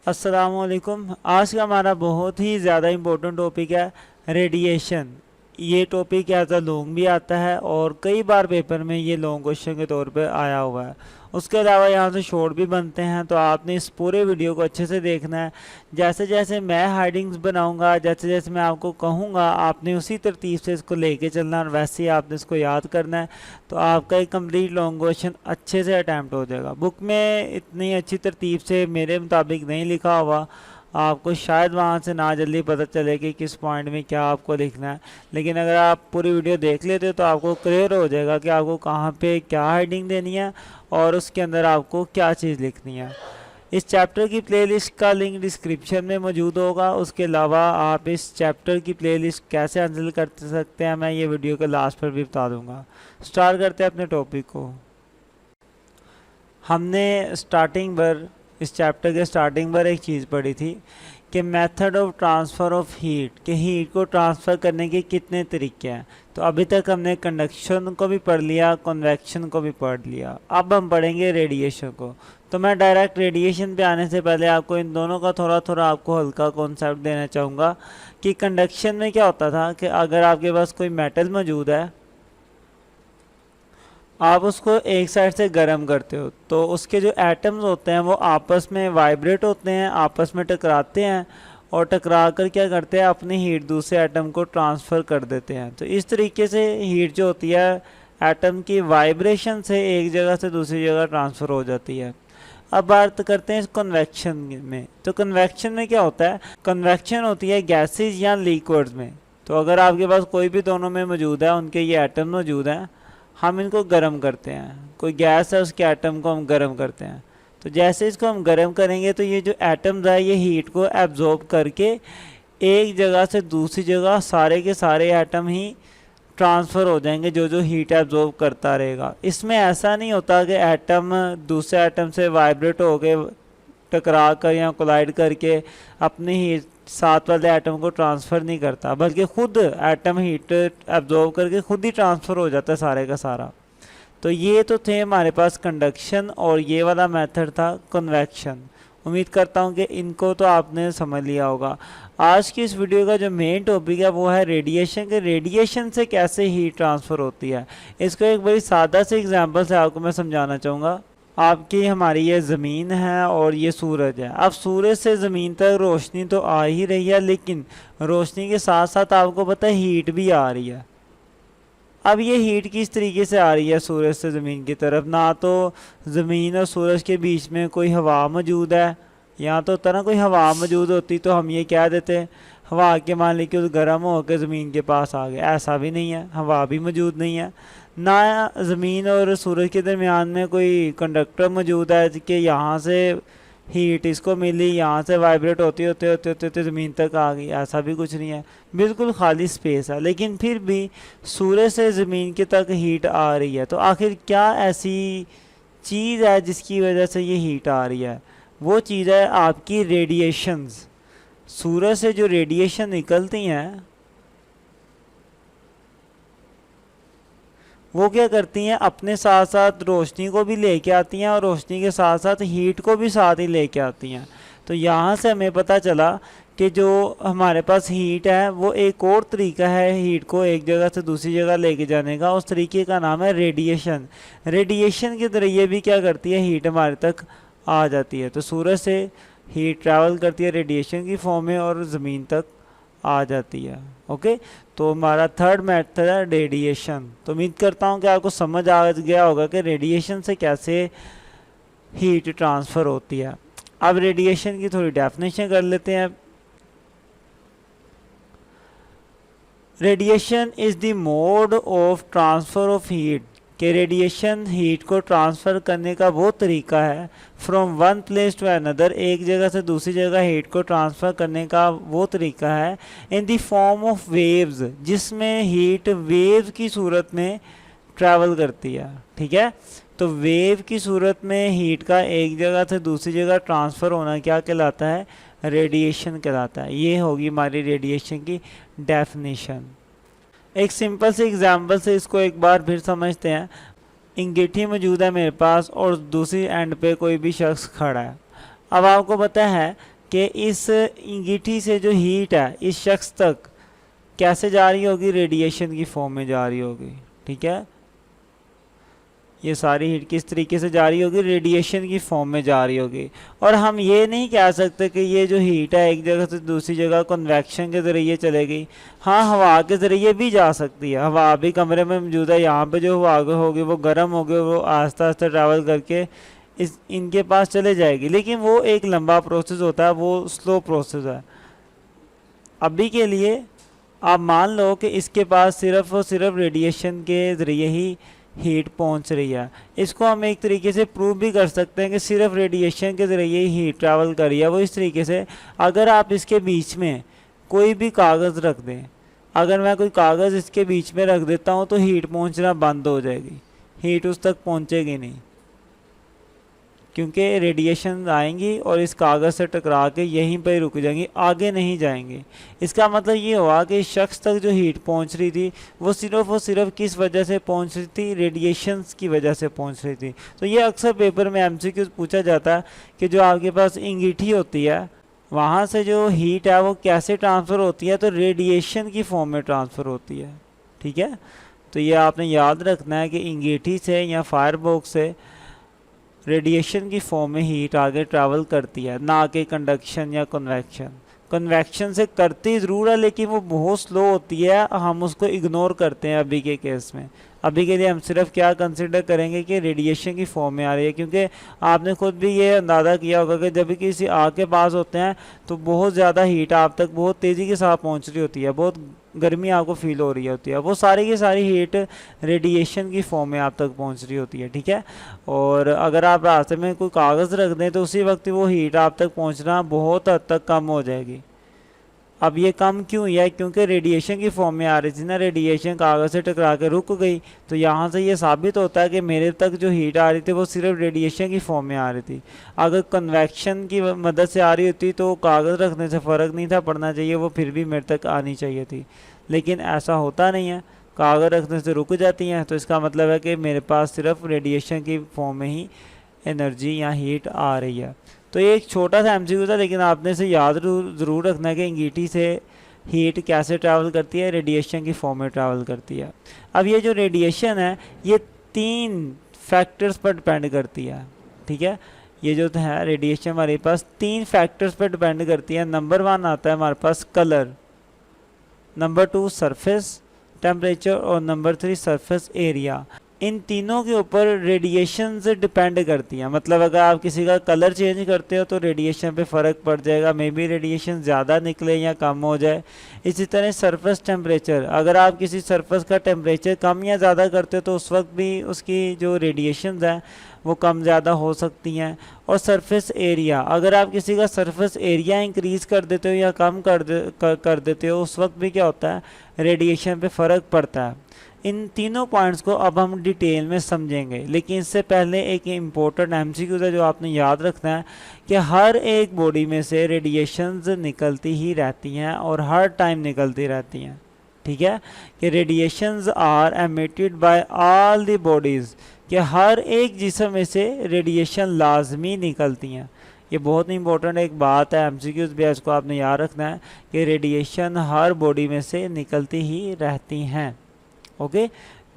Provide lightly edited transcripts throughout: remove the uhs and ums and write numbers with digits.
अस्सलामुअलैकुम। आज का हमारा बहुत ही ज़्यादा इम्पोर्टेंट टॉपिक है रेडिएशन। ये टॉपिक एज अ लॉन्ग भी आता है और कई बार पेपर में ये लॉन्ग क्वेश्चन के तौर पे आया हुआ है। उसके अलावा यहाँ से शॉर्ट भी बनते हैं, तो आपने इस पूरे वीडियो को अच्छे से देखना है। जैसे जैसे मैं हाइडिंग्स बनाऊंगा, जैसे जैसे मैं आपको कहूँगा, आपने उसी तरतीब से इसको लेके चलना और वैसे ही आपने इसको याद करना है। तो आपका एक कंप्लीट लॉन्ग क्वेश्चन अच्छे से अटैम्प्ट हो जाएगा। बुक में इतनी अच्छी तरतीब से मेरे मुताबिक नहीं लिखा हुआ, आपको शायद वहाँ से ना जल्दी पता चले कि किस पॉइंट में क्या आपको लिखना है। लेकिन अगर आप पूरी वीडियो देख लेते हो तो आपको क्लियर हो जाएगा कि आपको कहाँ पे क्या हेडिंग देनी है और उसके अंदर आपको क्या चीज़ लिखनी है। इस चैप्टर की प्लेलिस्ट का लिंक डिस्क्रिप्शन में मौजूद होगा। उसके अलावा आप इस चैप्टर की प्लेलिस्ट कैसे हासिल कर सकते हैं मैं ये वीडियो के लास्ट पर भी बता दूंगा। स्टार्ट करते हैं अपने टॉपिक को। हमने स्टार्टिंग पर इस चैप्टर के स्टार्टिंग पर एक चीज़ पढ़ी थी कि method of transfer of heat, कि हीट को ट्रांसफ़र करने के कितने तरीके हैं। तो अभी तक हमने कंडक्शन को भी पढ़ लिया, कन्वेक्शन को भी पढ़ लिया। अब हम पढ़ेंगे रेडिएशन को। तो मैं डायरेक्ट रेडिएशन पे आने से पहले आपको इन दोनों का थोड़ा थोड़ा आपको हल्का कॉन्सेप्ट देना चाहूँगा कि कंडक्शन में क्या होता था कि अगर आपके पास कोई मेटल मौजूद है, आप उसको एक साइड से गर्म करते हो तो उसके जो एटम्स होते हैं वो आपस में वाइब्रेट होते हैं, आपस में टकराते हैं और टकरा कर क्या करते हैं, अपनी हीट दूसरे एटम को ट्रांसफ़र कर देते हैं। तो इस तरीके से हीट जो होती है एटम की वाइब्रेशन से एक जगह से दूसरी जगह ट्रांसफ़र हो जाती है। अब बात करते हैं कन्वेक्शन में। तो कन्वेक्शन में क्या होता है, कन्वेक्शन होती है गैसेज या लिक्विड्स में। तो अगर आपके पास कोई भी दोनों में मौजूद है, उनके ये एटम मौजूद हैं, हम इनको गर्म करते हैं। कोई गैस है उसके एटम को हम गर्म करते हैं। तो जैसे इसको हम गर्म करेंगे तो ये जो एटम्स है ये हीट को एब्जॉर्ब करके एक जगह से दूसरी जगह सारे के सारे एटम ही ट्रांसफ़र हो जाएंगे, जो जो हीट एब्जॉर्ब करता रहेगा। इसमें ऐसा नहीं होता कि एटम दूसरे एटम से वाइब्रेट हो के टकरा कर या कोलाइड करके अपनी हीट साथ वाले एटम को ट्रांसफ़र नहीं करता, बल्कि खुद एटम हीट एब्जॉर्ब करके खुद ही ट्रांसफ़र हो जाता है सारे का सारा। तो ये तो थे हमारे पास कंडक्शन और ये वाला मेथड था कन्वेक्शन। उम्मीद करता हूँ कि इनको तो आपने समझ लिया होगा। आज की इस वीडियो का जो मेन टॉपिक है वो है रेडिएशन के रेडिएशन से कैसे हीट ट्रांसफ़र होती है। इसको एक बड़ी सादा से एग्जांपल से आपको मैं समझाना चाहूँगा। आपकी हमारी ये ज़मीन है और ये सूरज है। अब सूरज से ज़मीन तक रोशनी तो आ ही रही है, लेकिन रोशनी के साथ साथ आपको पता है हीट भी आ रही है। अब ये हीट किस तरीके से आ रही है सूरज से ज़मीन की तरफ, ना तो ज़मीन और सूरज के बीच में कोई हवा मौजूद है, या तो तरह कोई हवा मौजूद होती तो हम ये कह देते हवा के मान लीजिए गर्म होकर ज़मीन के पास आ गए। ऐसा भी नहीं है, हवा भी मौजूद नहीं है, ना ज़मीन और सूरज के दरमियान में कोई कंडक्टर मौजूद है कि यहाँ से हीट इसको मिली, यहाँ से वाइब्रेट होते होते होते होते होते ज़मीन तक आ गई। ऐसा भी कुछ नहीं है, बिल्कुल खाली स्पेस है। लेकिन फिर भी सूरज से ज़मीन के तक हीट आ रही है। तो आखिर क्या ऐसी चीज़ है जिसकी वजह से ये हीट आ रही है? वो चीज़ है आपकी रेडिएशंस। सूरज से जो रेडिएशन निकलती हैं वो क्या करती हैं, अपने साथ साथ रोशनी को भी लेके आती हैं और रोशनी के साथ साथ हीट को भी साथ ही लेके आती हैं। तो यहाँ से हमें पता चला कि जो हमारे पास हीट है वो एक और तरीका है हीट को एक जगह से दूसरी जगह लेके जाने का। उस तरीके का नाम है रेडिएशन। रेडिएशन के ज़रिए भी क्या करती है, हीट हमारे तक आ जाती है। तो सूरज से हीट ट्रैवल करती है रेडिएशन की फॉर्म में और ज़मीन तक आ जाती है। ओके, तो हमारा थर्ड मेथड है रेडिएशन। तो उम्मीद करता हूँ कि आपको समझ आ गया होगा कि रेडिएशन से कैसे हीट ट्रांसफ़र होती है। अब रेडिएशन की थोड़ी डेफिनेशन कर लेते हैं। Radiation is the mode of transfer of heat, कि रेडिएशन हीट को ट्रांसफ़र करने का वो तरीका है from one place to another, एक जगह से दूसरी जगह हीट को ट्रांसफ़र करने का वो तरीका है in the form of waves, जिसमें हीट वेव की सूरत में ट्रैवल करती है। ठीक है, तो वेव की सूरत में हीट का एक जगह से दूसरी जगह ट्रांसफ़र होना क्या कहलाता है, रेडिएशन कहलाता है। ये होगी हमारी रेडिएशन की डेफिनेशन। एक सिंपल से एग्जांपल से इसको एक बार फिर समझते हैं। अंगीठी मौजूद है मेरे पास और दूसरी एंड पे कोई भी शख्स खड़ा है। अब आपको पता है कि इस अंगीठी से जो हीट है इस शख्स तक कैसे जा रही होगी, रेडिएशन की फॉर्म में जा रही होगी। ठीक है, ये सारी हीट किस तरीके से जा रही होगी, रेडिएशन की फॉर्म में जा रही होगी। और हम ये नहीं कह सकते कि ये जो हीट है एक जगह से दूसरी जगह कन्वेक्शन के ज़रिए चलेगी। हाँ, हवा के ज़रिए भी जा सकती है, हवा भी कमरे में मौजूद है, यहाँ पे जो हवा होगी वो गर्म होगी, वो आहिस्ता आहिस्ता ट्रैवल करके इनके पास चले जाएगी, लेकिन वो एक लंबा प्रोसेस होता है, वो स्लो प्रोसेस है। अभी के लिए आप मान लो कि इसके पास सिर्फ और सिर्फ रेडिएशन के ज़रिए ही हीट पहुंच रही है। इसको हम एक तरीके से प्रूव भी कर सकते हैं कि सिर्फ रेडिएशन के ज़रिए ही हीट ट्रैवल कर रही है। वो इस तरीके से, अगर आप इसके बीच में कोई भी कागज़ रख दें, अगर मैं कोई कागज़ इसके बीच में रख देता हूं तो हीट पहुंचना बंद हो जाएगी, हीट उस तक पहुंचेगी नहीं, क्योंकि रेडिएशन आएंगी और इस कागज़ से टकरा के यहीं पर रुक जाएंगी, आगे नहीं जाएंगे। इसका मतलब ये हुआ कि इस शख्स तक जो हीट पहुंच रही थी वो सिर्फ और सिर्फ किस वजह से पहुंच रही थी, रेडिएशंस की वजह से पहुंच रही थी। तो ये अक्सर पेपर में एमसीक्यू पूछा जाता है कि जो आपके पास अंगीठी होती है वहाँ से जो हीट है वो कैसे ट्रांसफ़र होती है, तो रेडिएशन की फॉर्म में ट्रांसफ़र होती है। ठीक है, तो ये आपने याद रखना है कि अंगीठी से या फायर बॉक्स से रेडिएशन की फॉर्म में हीट आगे ट्रैवल करती है, ना कि कंडक्शन या कन्वेक्शन। कन्वेक्शन से करती ज़रूर है लेकिन वो बहुत स्लो होती है, हम उसको इग्नोर करते हैं अभी के केस में। अभी के लिए हम सिर्फ क्या कंसिडर करेंगे कि रेडिएशन की फॉर्म में आ रही है, क्योंकि आपने खुद भी ये अंदाज़ा किया होगा कि जब भी किसी आग के पास होते हैं तो बहुत ज़्यादा हीट आप तक बहुत तेज़ी के साथ पहुंच रही होती है, बहुत गर्मी आपको फील हो रही होती है, वो सारी की सारी हीट रेडिएशन की फॉर्म में आप तक पहुंच रही होती है। ठीक है, और अगर आप रास्ते में कोई कागज़ रख दें तो उसी वक्त वो हीट आप तक पहुंचना बहुत हद तक कम हो जाएगी। अब ये कम क्यों हुआ है, क्योंकि रेडिएशन की फॉर्म में आ रही थी ना, रेडिएशन कागज़ से टकरा के रुक गई। तो यहाँ से ये साबित होता है कि मेरे तक जो हीट आ रही थी वो सिर्फ रेडिएशन की फॉर्म में आ रही थी। अगर कन्वेक्शन की मदद से आ रही होती तो कागज़ रखने से फ़र्क नहीं था पड़ना चाहिए, वो फिर भी मेरे तक आनी चाहिए थी, लेकिन ऐसा होता नहीं है, कागज़ रखने से रुक जाती हैं। तो इसका मतलब है कि मेरे पास सिर्फ रेडिएशन की फॉर्म में ही एनर्जी या हीट आ रही है। तो ये एक छोटा सा एमसीक्यू था, लेकिन आपने इसे याद ज़रूर रखना है कि अंगीठी से हीट कैसे ट्रैवल करती है, रेडिएशन की फॉर्म में ट्रैवल करती है। अब ये जो रेडिएशन है ये 3 फैक्टर्स पर डिपेंड करती है। ठीक है, ये जो है रेडिएशन हमारे पास 3 फैक्टर्स पर डिपेंड करती है। नंबर 1 आता है हमारे पास कलर, नंबर 2 सरफेस टेम्परेचर और नंबर 3 सरफेस एरिया। इन तीनों के ऊपर रेडिएशन से डिपेंड करती है। मतलब अगर आप किसी का कलर चेंज करते हो तो रेडिएशन पे फ़र्क पड़ जाएगा, मे बी रेडिएशन ज़्यादा निकले या कम हो जाए। इसी तरह सरफेस टेम्परेचर, अगर आप किसी सरफेस का टेम्परेचर कम या ज़्यादा करते हो तो उस वक्त भी उसकी जो रेडिएशन है वो कम ज़्यादा हो सकती हैं। और सरफेस एरिया, अगर आप किसी का सरफेस एरिया इंक्रीज़ कर देते हो या कम कर देते हो उस वक्त भी क्या होता है, रेडिएशन पे फ़र्क पड़ता है। इन तीनों पॉइंट्स को अब हम डिटेल में समझेंगे, लेकिन इससे पहले एक इम्पोर्टेंट एमसीक्यू है जो आपने याद रखना है कि हर एक बॉडी में से रेडिएशंस निकलती ही रहती हैं और हर टाइम निकलती रहती हैं। ठीक है, कि radiations are emitted by all the bodies, कि हर एक जिस्म में से रेडिएशन लाजमी निकलती हैं। ये बहुत इंपॉर्टेंट एक बात है, एमसीक्यूज़ भी इसको आपने याद रखना है कि रेडिएशन हर बॉडी में से निकलती ही रहती हैं। ओके,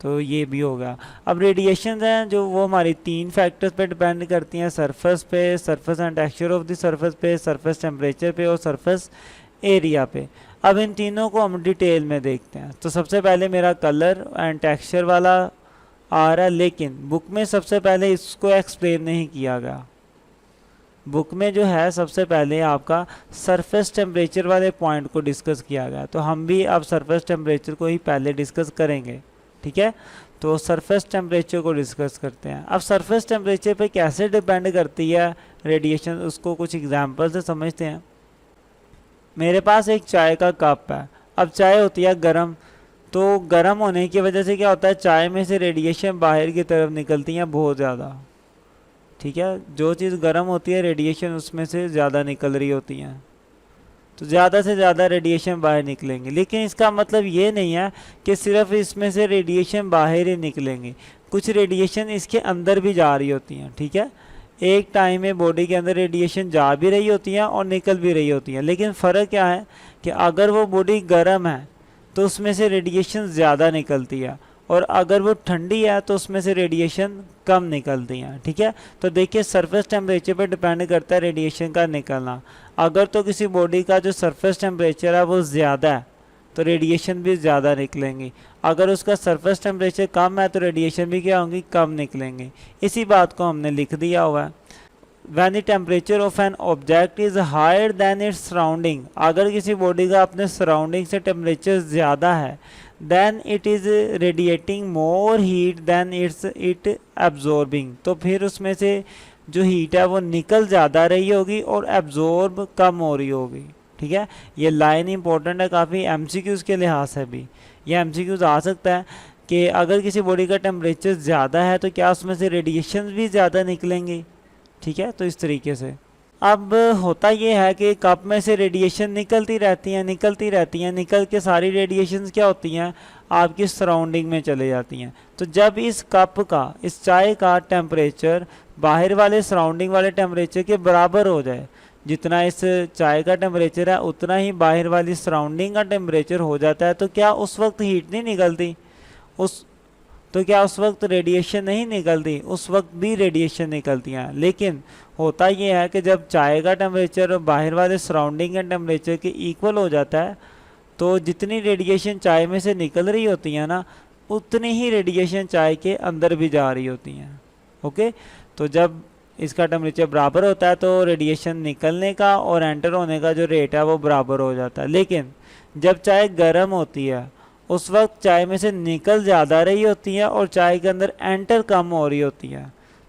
तो ये भी होगा। अब रेडिएशन हैं जो वो हमारी 3 फैक्टर्स पे डिपेंड करती हैं, सरफेस पे, surface and texture of the surface पे, सरफेस टेम्परेचर पे और सरफेस एरिया पे। अब इन तीनों को हम डिटेल में देखते हैं। तो सबसे पहले मेरा कलर एंड टेक्सचर वाला आ रहा है, लेकिन बुक में सबसे पहले इसको एक्सप्लेन नहीं किया गया। बुक में जो है सबसे पहले आपका सरफेस टेम्परेचर वाले पॉइंट को डिस्कस किया गया, तो हम भी अब सरफेस टेम्परेचर को ही पहले डिस्कस करेंगे। ठीक है, तो सरफेस टेम्परेचर को डिस्कस करते हैं। अब सरफेस टेम्परेचर पे कैसे डिपेंड करती है रेडिएशन, उसको कुछ एग्जांपल से समझते हैं। मेरे पास एक चाय का कप है। अब चाय होती है गर्म, तो गर्म होने की वजह से क्या होता है, चाय में से रेडिएशन बाहर की तरफ निकलती हैं बहुत ज़्यादा। ठीक है, जो चीज़ गर्म होती है रेडिएशन उसमें से ज़्यादा निकल रही होती हैं, तो ज़्यादा से ज़्यादा रेडिएशन बाहर निकलेंगे। लेकिन इसका मतलब ये नहीं है कि सिर्फ इसमें से रेडिएशन बाहर ही निकलेंगे, कुछ रेडिएशन इसके अंदर भी जा रही होती हैं। ठीक है, एक टाइम में बॉडी के अंदर रेडिएशन जा भी रही होती है और निकल भी रही होती है, लेकिन फ़र्क क्या है कि अगर वो बॉडी गर्म है तो उसमें से रेडिएशन ज़्यादा निकलती है, और अगर वो ठंडी है तो उसमें से रेडिएशन कम निकलती है। ठीक है, तो देखिए सरफेस टेम्परेचर पर डिपेंड करता है रेडिएशन का निकलना। अगर तो किसी बॉडी का जो सरफेस टेम्परेचर है वो ज़्यादा है तो रेडिएशन भी ज़्यादा निकलेंगी, अगर उसका सरफेस टेम्परेचर कम है तो रेडिएशन भी क्या होंगी, कम निकलेंगे। इसी बात को हमने लिख दिया हुआ है। When the temperature of an object is higher than its surrounding, अगर किसी बॉडी का अपने सराउंडिंग से टेम्परेचर ज़्यादा है, then it is radiating more heat than it absorbing, तो फिर उसमें से जो हीट है वो निकल ज़्यादा रही होगी और एब्जॉर्ब कम हो रही होगी। ठीक है, ये लाइन इंपॉर्टेंट है काफ़ी, एमसीक्यूज़ के लिहाज से भी ये एमसीक्यूज़ आ सकता है कि अगर किसी बॉडी का टेम्परेचर ज़्यादा है तो क्या उसमें से रेडिएशन भी ज़्यादा निकलेंगे। ठीक है, तो इस तरीके से अब होता ये है कि कप में से रेडिएशन निकलती रहती हैं निकल के सारी रेडिएशंस क्या होती हैं, आपकी सराउंडिंग में चले जाती हैं। तो जब इस कप का, इस चाय का टेम्परेचर बाहर वाले सराउंडिंग वाले टेम्परेचर के बराबर हो जाए, जितना इस चाय का टेम्परेचर है उतना ही बाहर वाली सराउंडिंग का टेम्परेचर हो जाता है, तो क्या उस वक्त हीट नहीं निकलती, क्या उस वक्त रेडिएशन नहीं निकलती, उस वक्त भी रेडिएशन निकलती हैं। लेकिन होता ये है कि जब चाय का टेम्परेचर बाहर वाले सराउंडिंग के टेम्परेचर के इक्वल हो जाता है तो जितनी रेडिएशन चाय में से निकल रही होती है ना, उतनी ही रेडिएशन चाय के अंदर भी जा रही होती हैं। ओके, तो जब इसका टेम्परेचर बराबर होता है तो रेडिएशन निकलने का और एंटर होने का जो रेट है वो बराबर हो जाता है। लेकिन जब चाय गर्म होती है उस वक्त चाय में से निकल ज़्यादा रही होती है और चाय के अंदर एंटर कम हो रही होती है।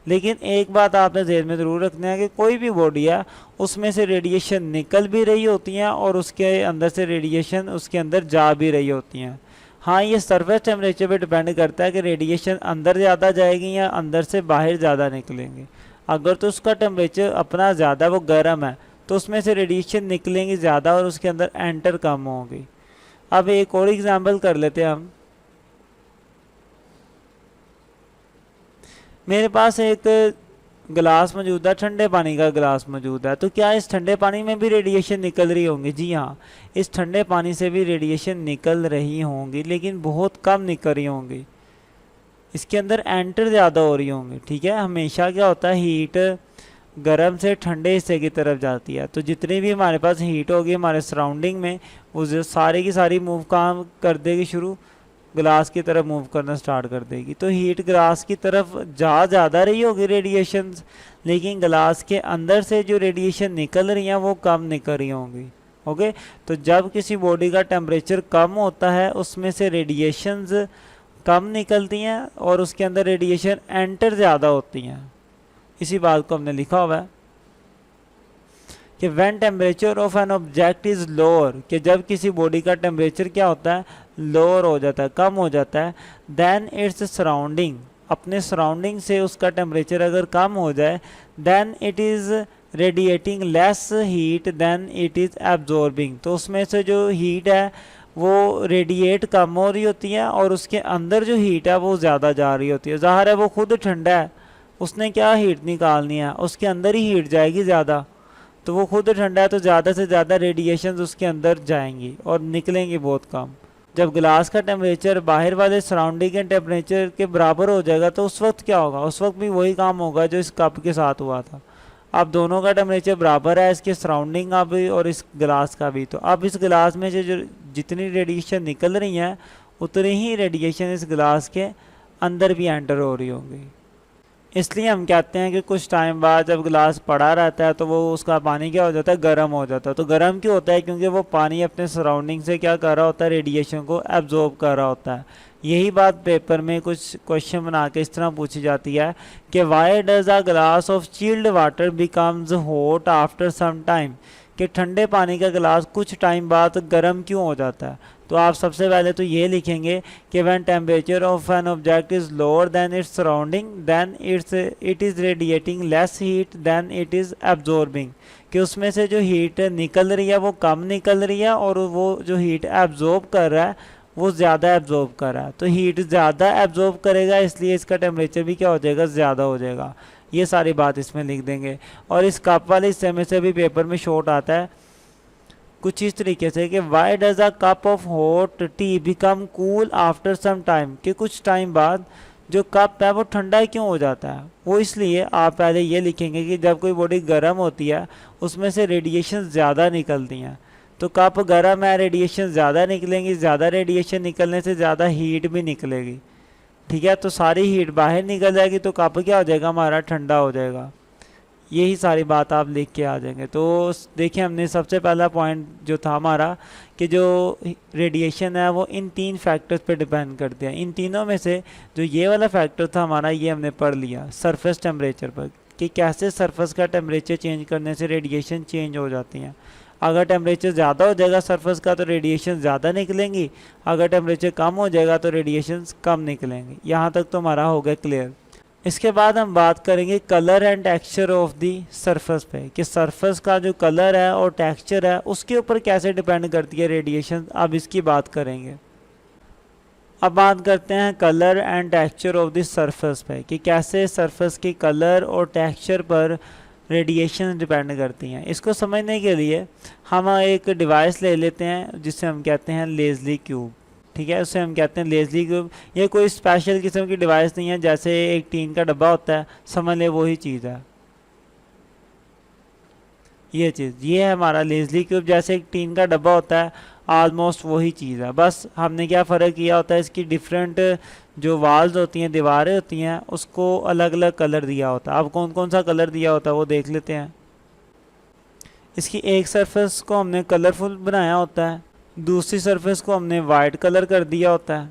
लेकिन एक बात आपने ध्यान में ज़रूर रखना है कि कोई भी बॉडी है उसमें से रेडिएशन निकल भी रही होती हैं और उसके अंदर से रेडिएशन उसके अंदर जा भी रही होती हैं। हाँ, ये सरफेस टेम्परेचर पे डिपेंड करता है कि रेडिएशन अंदर ज़्यादा जाएगी या अंदर से बाहर ज़्यादा निकलेंगे। अगर तो उसका टेम्परेचर अपना ज़्यादा वो गर्म है तो उसमें से रेडिएशन निकलेंगी ज़्यादा और उसके अंदर एंटर कम होगी। अब एक और एग्जांपल कर लेते हैं हम। मेरे पास एक गिलास मौजूद है, ठंडे पानी का गिलास मौजूद है, तो क्या इस ठंडे पानी में भी रेडिएशन निकल रही होंगी? जी हाँ, इस ठंडे पानी से भी रेडिएशन निकल रही होंगी, लेकिन बहुत कम निकल रही होंगी, इसके अंदर एंटर ज़्यादा हो रही होंगी। ठीक है, हमेशा क्या होता है, हीट गर्म से ठंडे हिस्से की तरफ जाती है, तो जितनी भी हमारे पास हीट होगी हमारे सराउंडिंग में वो सारी की सारी मूव काम कर देगी, शुरू ग्लास की तरफ मूव करना स्टार्ट कर देगी। तो हीट ग्लास की तरफ ज़्यादा रही होगी रेडिएशन, लेकिन ग्लास के अंदर से जो रेडिएशन निकल रही हैं वो कम निकल रही होंगी। ओके, तो जब किसी बॉडी का टेम्परेचर कम होता है उसमें से रेडिएशंस कम निकलती हैं और उसके अंदर रेडिएशन एंटर ज़्यादा होती हैं। इसी बात को हमने लिखा हुआ है कि when temperature of an object is lower, कि जब किसी बॉडी का टेम्परेचर क्या होता है, लोअर हो जाता है, कम हो जाता है, देन इट्स सराउंडिंग, अपने सराउंडिंग से उसका टेम्परेचर अगर कम हो जाए, then it is radiating less heat then it is absorbing, तो उसमें से जो हीट है वो रेडिएट कम हो रही होती है और उसके अंदर जो हीट है वो ज़्यादा जा रही होती है। ज़ाहिर है वो खुद ठंडा है, उसने क्या हीट निकालनी है, उसके अंदर ही हीट जाएगी ज़्यादा, तो वो खुद ठंडा है तो ज़्यादा से ज़्यादा रेडिएशन उसके अंदर जाएंगी और निकलेंगी बहुत कम। जब गिलास का टेम्परेचर बाहर वाले सराउंडिंग के टेम्परेचर के बराबर हो जाएगा तो उस वक्त क्या होगा, उस वक्त भी वही काम होगा जो इस कप के साथ हुआ था। अब दोनों का टेम्परेचर बराबर है, इसके सराउंडिंग का भी और इस गिलास का भी, तो अब इस गिलास में से जो जितनी रेडिएशन निकल रही हैं उतनी ही रेडिएशन इस गिलास के अंदर भी एंटर हो रही होंगी। इसलिए हम कहते हैं कि कुछ टाइम बाद जब गिलास पड़ा रहता है तो वो उसका पानी क्या हो जाता है, गर्म हो जाता है। तो गर्म क्यों होता है, क्योंकि वो पानी अपने सराउंडिंग से क्या कर रहा होता है, रेडिएशन को एब्जॉर्ब कर रहा होता है। यही बात पेपर में कुछ क्वेश्चन बना के इस तरह पूछी जाती है कि why does a glass of chilled water becomes hot after some time, कि ठंडे पानी का गिलास कुछ टाइम बाद गर्म क्यों हो जाता है। तो आप सबसे पहले तो ये लिखेंगे कि when temperature of an object is lower than its surrounding then it is radiating less heat then it is absorbing, कि उसमें से जो हीट निकल रही है वो कम निकल रही है और वो जो हीट एब्जॉर्ब कर रहा है वो ज़्यादा एब्जॉर्ब कर रहा है। तो हीट ज़्यादा एब्जॉर्ब करेगा इसलिए इसका टेम्परेचर भी क्या हो जाएगा, ज़्यादा हो जाएगा। ये सारी बात इसमें लिख देंगे। और इस कप वाले हिस्से में से भी पेपर में शॉर्ट आता है कुछ इस तरीके से कि why does a cup of hot tea become cool after some time, कि कुछ टाइम बाद जो कप है वो ठंडा क्यों हो जाता है। वो इसलिए आप पहले ये लिखेंगे कि जब कोई बॉडी गर्म होती है उसमें से रेडिएशन ज़्यादा निकलती हैं, तो कप गर्म है, रेडिएशन ज़्यादा निकलेंगी, ज़्यादा रेडिएशन निकलने से ज़्यादा हीट भी निकलेगी, ठीक है। तो सारी हीट बाहर निकल जाएगी तो कप क्या हो जाएगा, हमारा ठंडा हो जाएगा। यही सारी बात आप लिख के आ जाएंगे। तो देखिए हमने सबसे पहला पॉइंट जो था हमारा कि जो रेडिएशन है वो इन 3 फैक्टर्स पे डिपेंड करते हैं। इन तीनों में से जो ये वाला फैक्टर था हमारा, ये हमने पढ़ लिया सरफेस टेम्परेचर पर, कि कैसे सरफेस का टेम्परेचर चेंज करने से रेडिएशन चेंज हो जाती हैं। अगर टेम्परेचर ज़्यादा हो जाएगा सरफेस का तो रेडिएशन ज़्यादा निकलेंगी, अगर टेम्परेचर कम हो जाएगा तो रेडिएशन कम निकलेंगे। यहाँ तक तो हमारा हो गया क्लियर। इसके बाद हम बात करेंगे colour and texture of the surface पे, कि सरफेस का जो कलर है और टेक्सचर है उसके ऊपर कैसे डिपेंड करती है रेडिएशन। अब इसकी बात करेंगे। अब बात करते हैं colour and texture of the surface पे, कि कैसे सरफेस के कलर और टेक्सचर पर रेडिएशन डिपेंड करती हैं। इसको समझने के लिए हम एक डिवाइस ले लेते हैं जिसे हम कहते हैं लेज़ली क्यूब, ठीक है। उसे हम कहते हैं लेज़ली क्यूब। ये कोई स्पेशल किस्म की डिवाइस नहीं है, जैसे एक टीन का डब्बा होता है, समझ ले वही चीज़ है ये चीज़। ये है हमारा लेज़ली क्यूब, जैसे एक टीन का डब्बा होता है, ऑलमोस्ट वही चीज़ है। बस हमने क्या फ़र्क किया होता है, इसकी डिफरेंट जो वाल्स होती हैं, दीवारें होती हैं, उसको अलग अलग कलर दिया होता है। अब कौन कौन सा कलर दिया होता है वो देख लेते हैं। इसकी एक सरफेस को हमने कलरफुल बनाया होता है, दूसरी सरफेस को हमने वाइट कलर कर दिया होता है,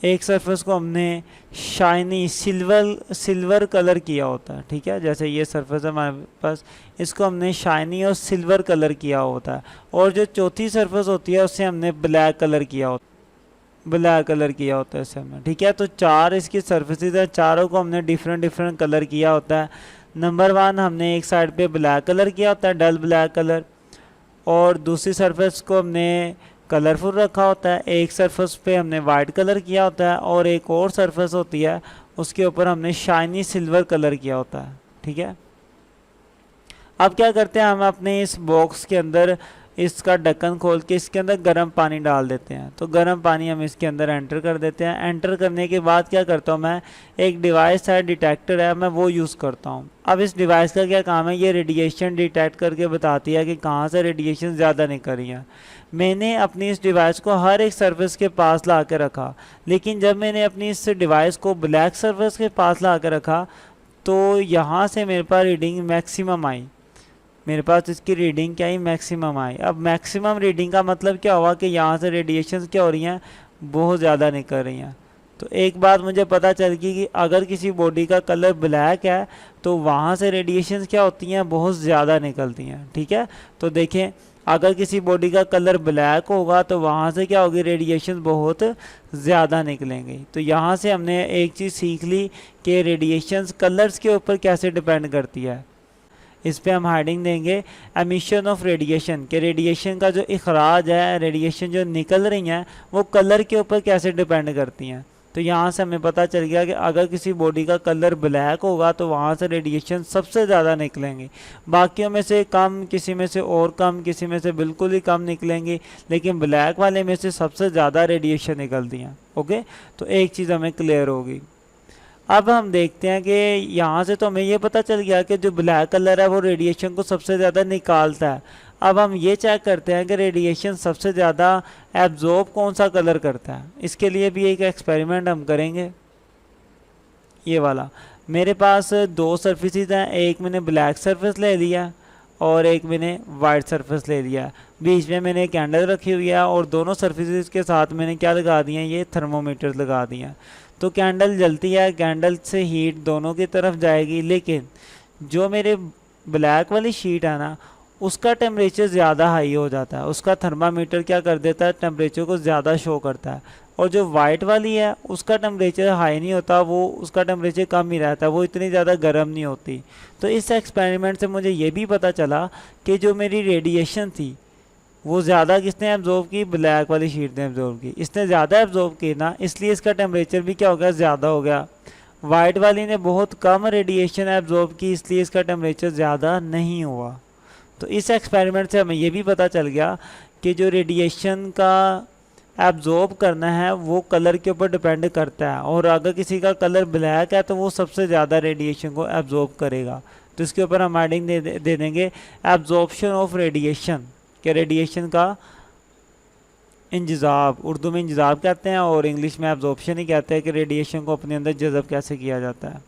एक सरफेस को हमने शाइनी सिल्वर कलर किया होता है, ठीक है। जैसे ये सरफेस है हमारे पास, इसको हमने शाइनी और सिल्वर कलर किया होता है। और जो चौथी सरफेस होती है उससे हमने ब्लैक कलर किया होता है इससे हमने, ठीक है। तो 4 इसकी सरफेसेस है, चारों को हमने डिफरेंट कलर किया होता है। नंबर 1 हमने एक साइड पे ब्लैक कलर किया होता है, डल ब्लैक कलर, और दूसरी सरफेस को हमने कलरफुल रखा होता है। एक सरफेस पे हमने वाइट कलर किया होता है और एक और सरफेस होती है उसके ऊपर हमने शाइनी सिल्वर कलर किया होता है, ठीक है। अब क्या करते हैं, हम अपने इस बॉक्स के अंदर इसका ढक्कन खोल के इसके अंदर गर्म पानी डाल देते हैं। तो गर्म पानी हम इसके अंदर एंटर कर देते हैं। एंटर करने के बाद क्या करता हूँ मैं, एक डिवाइस है, डिटेक्टर है, मैं वो यूज़ करता हूँ। अब इस डिवाइस का क्या काम है, ये रेडिएशन डिटेक्ट करके बताती है कि कहाँ से रेडिएशन ज़्यादा निकल रही है। मैंने अपनी इस डिवाइस को हर एक सरफेस के पास ला के रखा, लेकिन जब मैंने अपनी इस डिवाइस को ब्लैक सरफेस के पास ला के रखा तो यहाँ से मेरे पास रीडिंग मैक्सिमम आई, मेरे पास इसकी रीडिंग क्या ही मैक्सिमम आई। अब मैक्सिमम रीडिंग का मतलब क्या हुआ कि यहाँ से रेडिएशन क्या हो रही हैं, बहुत ज़्यादा निकल रही हैं। तो एक बात मुझे पता चल गई कि अगर किसी बॉडी का कलर ब्लैक है तो वहाँ से रेडिएशन क्या होती हैं, बहुत ज़्यादा निकलती हैं, ठीक है। तो देखें, अगर किसी बॉडी का कलर ब्लैक होगा तो वहाँ से क्या होगी, रेडिएशन बहुत ज़्यादा निकलेंगे। तो यहाँ से हमने एक चीज़ सीख ली कि रेडिएशन कलर्स के ऊपर कैसे डिपेंड करती है। इस पे हम हेडिंग देंगे एमिशन ऑफ रेडिएशन, के रेडिएशन का जो इखराज है, रेडिएशन जो निकल रही हैं वो कलर के ऊपर कैसे डिपेंड करती हैं। तो यहाँ से हमें पता चल गया कि अगर किसी बॉडी का कलर ब्लैक होगा तो वहाँ से रेडिएशन सबसे ज़्यादा निकलेंगे, बाकियों में से कम, किसी में से और कम, किसी में से बिल्कुल ही कम निकलेंगी, लेकिन ब्लैक वाले में से सबसे ज़्यादा रेडिएशन निकलती हैं। ओके, तो एक चीज़ हमें क्लियर होगी। अब हम देखते हैं कि यहाँ से तो हमें ये पता चल गया कि जो ब्लैक कलर है वो रेडिएशन को सबसे ज़्यादा निकालता है। अब हम ये चेक करते हैं कि रेडिएशन सबसे ज़्यादा एब्जॉर्ब कौन सा कलर करता है। इसके लिए भी एक एक्सपेरिमेंट हम करेंगे। ये वाला मेरे पास 2 सरफेसेस हैं, एक मैंने ब्लैक सरफेस ले लिया और एक मैंने वाइट सरफेस ले लिया। बीच में मैंने कैंडल रखी हुई है और दोनों सरफेसेस के साथ मैंने क्या लगा दिए, ये थर्मोमीटर लगा दिया। तो कैंडल जलती है, कैंडल से हीट दोनों की तरफ जाएगी, लेकिन जो मेरे ब्लैक वाली शीट है ना उसका टेम्परेचर ज़्यादा हाई हो जाता है, उसका थर्मामीटर क्या कर देता है, टेम्परेचर को ज़्यादा शो करता है। और जो वाइट वाली है उसका टेम्परेचर हाई नहीं होता, वो उसका टेम्परेचर कम ही रहता है, वो इतनी ज़्यादा गर्म नहीं होती। तो इस एक्सपेरिमेंट से मुझे ये भी पता चला कि जो मेरी रेडिएशन थी वो ज़्यादा किसने एब्जॉर्व की, ब्लैक वाली शीट ने एब्जॉर्व की। इसने ज़्यादा एब्जॉर्व की ना, इसलिए इसका टेम्परेचर भी क्या हो गया, ज़्यादा हो गया। वाइट वाली ने बहुत कम रेडिएशन एब्जॉर्ब की, इसलिए इसका टेम्परेचर ज़्यादा नहीं हुआ। तो इस एक्सपेरिमेंट से हमें ये भी पता चल गया कि जो रेडिएशन का एब्जॉर्ब करना है वो कलर के ऊपर डिपेंड करता है, और अगर किसी का कलर ब्लैक है तो वो सबसे ज़्यादा रेडिएशन को एब्जॉर्ब करेगा। तो इसके ऊपर हम हेडिंग दे देंगे एब्जॉर्प्शन ऑफ रेडिएशन, कि रेडिएशन का इंजज़ाब, उर्दू में इंजज़ाब कहते हैं और इंग्लिश में एब्जॉर्प्शन ही कहते हैं, कि रेडिएशन को अपने अंदर जज़ब कैसे किया जाता है।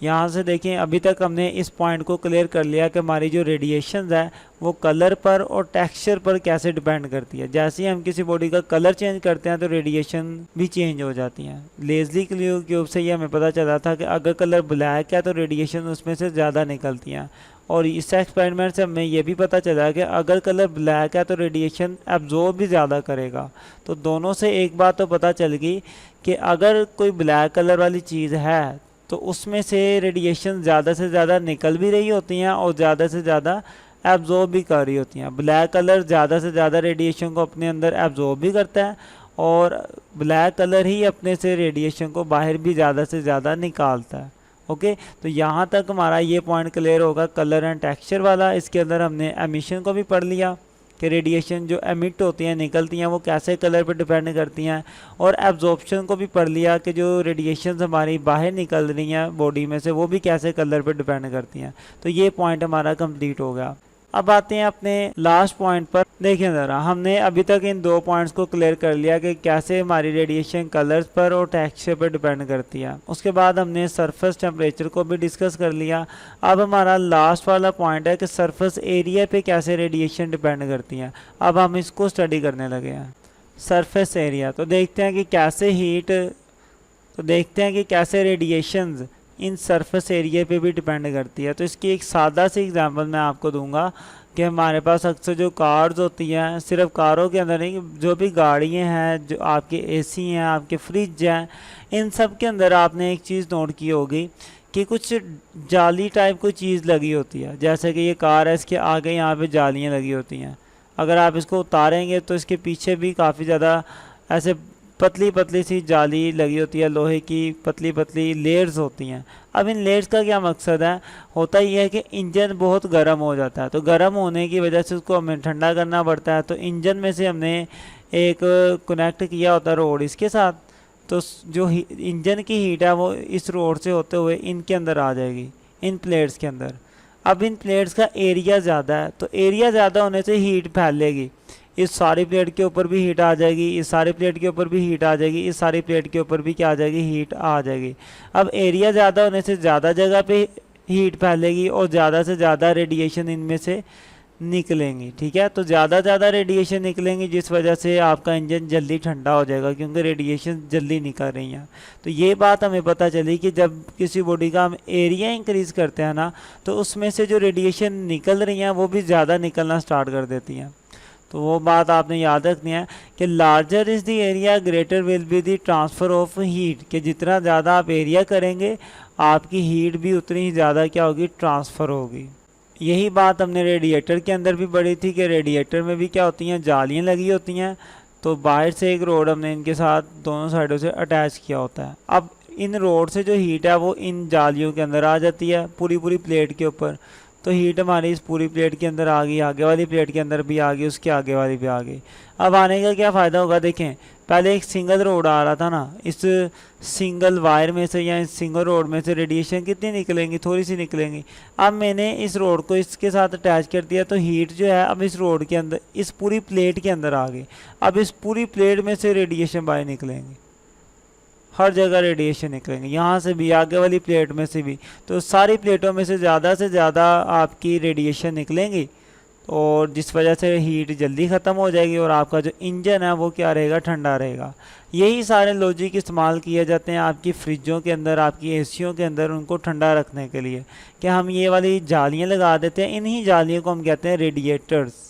यहाँ से देखें, अभी तक हमने इस पॉइंट को क्लियर कर लिया कि हमारी जो रेडिएशन है वो कलर पर और टेक्सचर पर कैसे डिपेंड करती है। जैसे ही हम किसी बॉडी का कलर चेंज करते हैं तो रेडिएशन भी चेंज हो जाती हैं। लेज़ली क्यूब से ये हमें पता चला था कि अगर कलर ब्लैक है तो रेडिएशन उसमें से ज़्यादा निकलती हैं, और इस एक्सपेरिमेंट से हमें ये भी पता चला कि अगर कलर ब्लैक है तो रेडिएशन एब्जॉर्ब भी ज़्यादा करेगा। तो दोनों से एक बात तो पता चल गई कि अगर कोई ब्लैक कलर वाली चीज़ है तो उसमें से रेडिएशन ज़्यादा से ज़्यादा निकल भी रही होती हैं और ज़्यादा से ज़्यादा एब्जॉर्ब भी कर रही होती हैं। ब्लैक कलर ज़्यादा से ज़्यादा रेडिएशन को अपने अंदर एब्जॉर्ब भी करता है, और ब्लैक कलर ही अपने से रेडिएशन को बाहर भी ज़्यादा से ज़्यादा निकालता है। ओके, तो यहाँ तक हमारा ये पॉइंट क्लियर होगा कलर एंड टेक्सचर वाला। इसके अंदर हमने एमिशन को भी पढ़ लिया कि रेडिएशन जो एमिट होती हैं, निकलती हैं, वो कैसे कलर पर डिपेंड करती हैं, और एब्जॉर्प्शन को भी पढ़ लिया कि जो रेडिएशन हमारी बाहर निकल रही हैं बॉडी में से वो भी कैसे कलर पर डिपेंड करती हैं। तो ये पॉइंट हमारा कंप्लीट हो गया। अब आते हैं अपने लास्ट पॉइंट पर। देखिए ज़रा, हमने अभी तक इन दो पॉइंट्स को क्लियर कर लिया कि कैसे हमारी रेडिएशन कलर्स पर और टेक्सचर पर डिपेंड करती है। उसके बाद हमने सरफेस टेम्परेचर को भी डिस्कस कर लिया। अब हमारा लास्ट वाला पॉइंट है कि सरफेस एरिया पे कैसे रेडिएशन डिपेंड करती हैं। अब हम इसको स्टडी करने लगे हैं। सरफेस एरिया, तो देखते हैं कि कैसे रेडिएशंस इन सरफेस एरिया पे भी डिपेंड करती है। तो इसकी एक सादा सी एग्जांपल मैं आपको दूंगा कि हमारे पास अक्सर जो कार्स होती हैं, सिर्फ कारों के अंदर नहीं, जो भी गाड़ियाँ हैं, जो आपके एसी हैं, आपके फ्रिज हैं, इन सब के अंदर आपने एक चीज़ नोट की होगी कि कुछ जाली टाइप कोई चीज़ लगी होती है। जैसे कि ये कार है, इसके आगे यहाँ पे जालियाँ लगी होती हैं। अगर आप इसको उतारेंगे तो इसके पीछे भी काफ़ी ज़्यादा ऐसे पतली पतली सी जाली लगी होती है, लोहे की पतली पतली लेयर्स होती हैं। अब इन लेयर्स का क्या मकसद है? होता ही है कि इंजन बहुत गर्म हो जाता है, तो गर्म होने की वजह से उसको हमें ठंडा करना पड़ता है। तो इंजन में से हमने एक कनेक्ट किया होता है रोड इसके साथ, तो जो इंजन की हीट है वो इस रोड से होते हुए इनके अंदर आ जाएगी, इन प्लेट्स के अंदर। अब इन प्लेट्स का एरिया ज़्यादा है, तो एरिया ज़्यादा होने से हीट फैलेगी। इस सारी प्लेट के ऊपर भी हीट आ जाएगी, इस सारी प्लेट के ऊपर भी हीट आ जाएगी, इस सारी प्लेट के ऊपर भी क्या आ जाएगी? हीट आ जाएगी। अब एरिया ज़्यादा होने से ज़्यादा जगह पे हीट फैलेगी और ज़्यादा से ज़्यादा रेडिएशन इनमें से निकलेंगी। ठीक है, तो ज़्यादा रेडिएशन निकलेंगी, जिस वजह से आपका इंजन जल्दी ठंडा हो जाएगा, क्योंकि रेडिएशन जल्दी निकल रही हैं। तो ये बात हमें पता चली कि जब किसी बॉडी का हम एरिया इंक्रीज़ करते हैं ना, तो उसमें से जो रेडिएशन निकल रही हैं वो भी ज़्यादा निकलना स्टार्ट कर देती हैं। तो वो बात आपने याद रखनी है कि larger is the area greater will be the transfer of heat, कि जितना ज़्यादा आप एरिया करेंगे आपकी हीट भी उतनी ही ज़्यादा क्या होगी? ट्रांसफ़र होगी। यही बात हमने रेडिएटर के अंदर भी पढ़ी थी कि रेडिएटर में भी क्या होती हैं? जालियाँ लगी होती हैं। तो बाहर से एक रोड हमने इनके साथ दोनों साइडों से अटैच किया होता है। अब इन रोड से जो हीट है वो इन जालियों के अंदर आ जाती है, पूरी प्लेट के ऊपर। तो हीट हमारी इस पूरी प्लेट के अंदर आ गई, आगे वाली प्लेट के अंदर भी आ गई, उसके आगे वाली भी आ गई। अब आने का क्या फ़ायदा होगा? देखें, पहले एक सिंगल रोड आ रहा था ना, इस सिंगल वायर में से या इस सिंगल रोड में से रेडिएशन कितनी निकलेंगी? थोड़ी सी निकलेंगी। अब मैंने इस रोड को इसके साथ अटैच कर दिया, तो हीट जो है अब इस रोड के अंदर, इस पूरी प्लेट के अंदर आ गई। अब इस पूरी प्लेट में से रेडिएशन बाहर निकलेंगे, हर जगह रेडिएशन निकलेंगे, यहाँ से भी, आगे वाली प्लेट में से भी। तो सारी प्लेटों में से ज़्यादा आपकी रेडिएशन निकलेंगी, और जिस वजह से हीट जल्दी ख़त्म हो जाएगी और आपका जो इंजन है वो क्या रहेगा? ठंडा रहेगा। यही सारे लॉजिक इस्तेमाल किए जाते हैं आपकी फ्रिजों के अंदर, आपकी एसियों के अंदर, उनको ठंडा रखने के लिए, कि हम ये वाली जालियाँ लगा देते हैं। इन्हीं जालियों को हम कहते हैं रेडिएटर्स,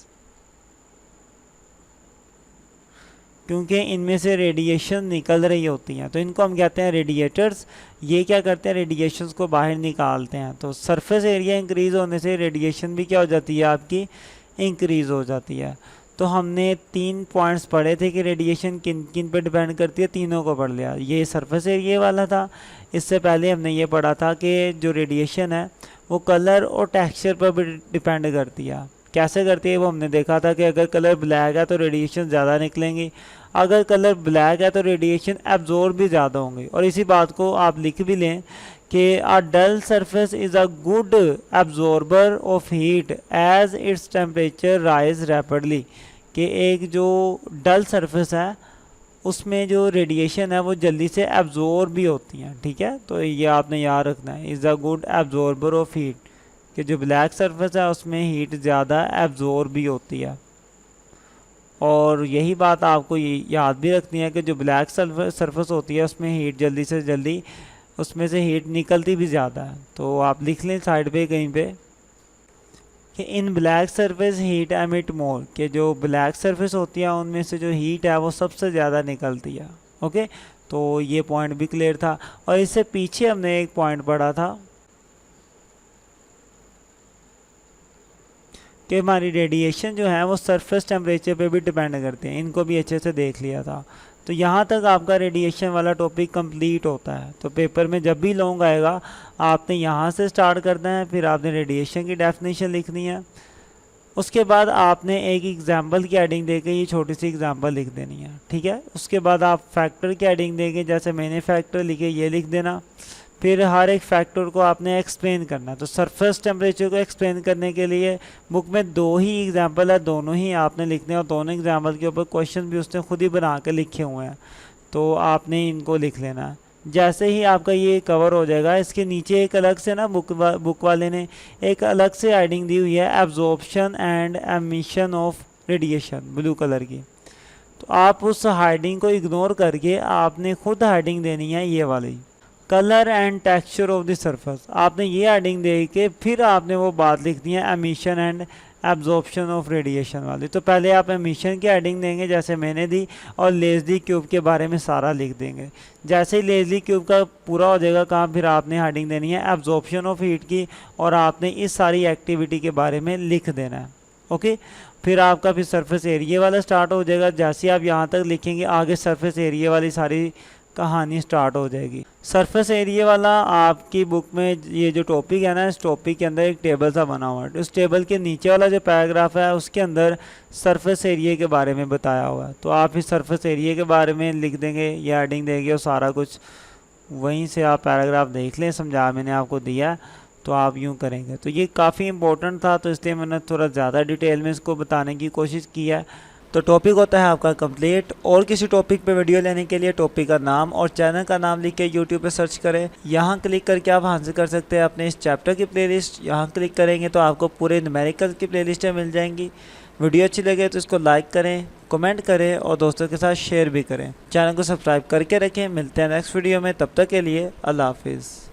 क्योंकि इनमें से रेडिएशन निकल रही होती हैं, तो इनको हम कहते हैं रेडिएटर्स। ये क्या करते हैं? रेडिएशंस को बाहर निकालते हैं। तो सरफेस एरिया इंक्रीज़ होने से रेडिएशन भी क्या हो जाती है? आपकी इंक्रीज़ हो जाती है। तो हमने 3 पॉइंट्स पढ़े थे कि रेडिएशन किन किन पे डिपेंड करती है, तीनों को पढ़ लिया। ये सरफेस एरिया वाला था। इससे पहले हमने ये पढ़ा था कि जो रेडिएशन है वो कलर और टेक्सचर पर भी डिपेंड करती है। कैसे करती है वो हमने देखा था कि अगर कलर ब्लैक है तो रेडिएशन ज़्यादा निकलेंगी, अगर कलर ब्लैक है तो रेडिएशन एब्जॉर्ब भी ज़्यादा होंगी। और इसी बात को आप लिख भी लें कि a dull surface is a good absorber of heat as its temperature rise rapidly, कि एक जो डल सरफेस है उसमें जो रेडिएशन है वो जल्दी से एब्जॉर्ब भी होती हैं। ठीक है, तो ये आपने याद रखना है, is a good absorber of heat, कि जो ब्लैक सरफेस है उसमें हीट ज़्यादा एब्जॉर्ब भी होती है। और यही बात आपको याद भी रखनी है कि जो ब्लैक सरफेस होती है उसमें हीट जल्दी से जल्दी उसमें से हीट निकलती भी ज़्यादा है। तो आप लिख लें साइड पे कहीं पे कि इन ब्लैक सरफेस हीट एमिट मोर, कि जो ब्लैक सरफेस होती है उनमें से जो हीट है वो सबसे ज़्यादा निकलती है। ओके, तो ये पॉइंट भी क्लियर था। और इससे पीछे हमने एक पॉइंट पढ़ा था कि हमारी रेडिएशन जो है वो सरफेस टेम्परेचर पे भी डिपेंड करते हैं। इनको भी अच्छे से देख लिया था। तो यहाँ तक आपका रेडिएशन वाला टॉपिक कंप्लीट होता है। तो पेपर में जब भी लॉन्ग आएगा आपने यहाँ से स्टार्ट करना है, फिर आपने रेडिएशन की डेफिनेशन लिखनी है, उसके बाद आपने एक एग्जाम्पल की एडिंग देके ये छोटी सी एग्जाम्पल लिख देनी है। ठीक है, उसके बाद आप फैक्टर की एडिंग देके, जैसे मैंने फैक्टर लिखे ये लिख देना, फिर हर एक फैक्टर को आपने एक्सप्लेन करना। तो सरफेस टेम्परेचर को एक्सप्लेन करने के लिए बुक में 2 ही एग्जांपल है, दोनों ही आपने लिखने, और दोनों एग्जांपल के ऊपर क्वेश्चन भी उसने खुद ही बना के लिखे हुए हैं, तो आपने इनको लिख लेना है। जैसे ही आपका ये कवर हो जाएगा, इसके नीचे एक अलग से ना बुक वाले ने एक अलग से हेडिंग दी हुई है, absorption and emission of radiation, blue colour की। तो आप उस हेडिंग को इग्नोर करके आपने खुद हेडिंग देनी है ये वाली, colour and texture of the surface. आपने ये हेडिंग दे के फिर आपने वो बात लिखनी है emission and absorption of radiation वाली। तो पहले आप एमिशन की हेडिंग देंगे जैसे मैंने दी, और लेज़ली क्यूब के बारे में सारा लिख देंगे। जैसे ही लेज़ली क्यूब का पूरा हो जाएगा काम, फिर आपने हेडिंग देनी है एब्जॉर्प्शन ऑफ हीट की, और आपने इस सारी एक्टिविटी के बारे में लिख देना है। ओके, फिर आपका फिर सरफेस एरिया वाला स्टार्ट हो जाएगा। जैसे आप यहाँ तक लिखेंगे आगे सरफेस एरिया वाली सारी कहानी स्टार्ट हो जाएगी। सरफेस एरिया वाला आपकी बुक में ये जो टॉपिक है ना, इस टॉपिक के अंदर एक टेबल सा बना हुआ है। उस टेबल के नीचे वाला जो पैराग्राफ है उसके अंदर सरफेस एरिया के बारे में बताया हुआ है। तो आप इस सरफेस एरिया के बारे में लिख देंगे, ये हेडिंग देंगे और सारा कुछ वहीं से आप पैराग्राफ देख लें, समझा मैंने आपको दिया, तो आप यूँ करेंगे। तो ये काफ़ी इंपॉर्टेंट था, तो इसलिए मैंने थोड़ा ज़्यादा डिटेल में इसको बताने की कोशिश की है। तो टॉपिक होता है आपका कंप्लीट। और किसी टॉपिक पे वीडियो लेने के लिए टॉपिक का नाम और चैनल का नाम लिख के यूट्यूब पे सर्च करें। यहाँ क्लिक करके आप हासिल कर सकते हैं अपने इस चैप्टर की प्लेलिस्ट। यहाँ क्लिक करेंगे तो आपको पूरे न्यूमेरिकल की प्लेलिस्टें मिल जाएंगी। वीडियो अच्छी लगे तो इसको लाइक करें, कमेंट करें और दोस्तों के साथ शेयर भी करें। चैनल को सब्सक्राइब करके रखें। मिलते हैं नेक्स्ट वीडियो में, तब तक के लिए अल्लाह हाफिज़।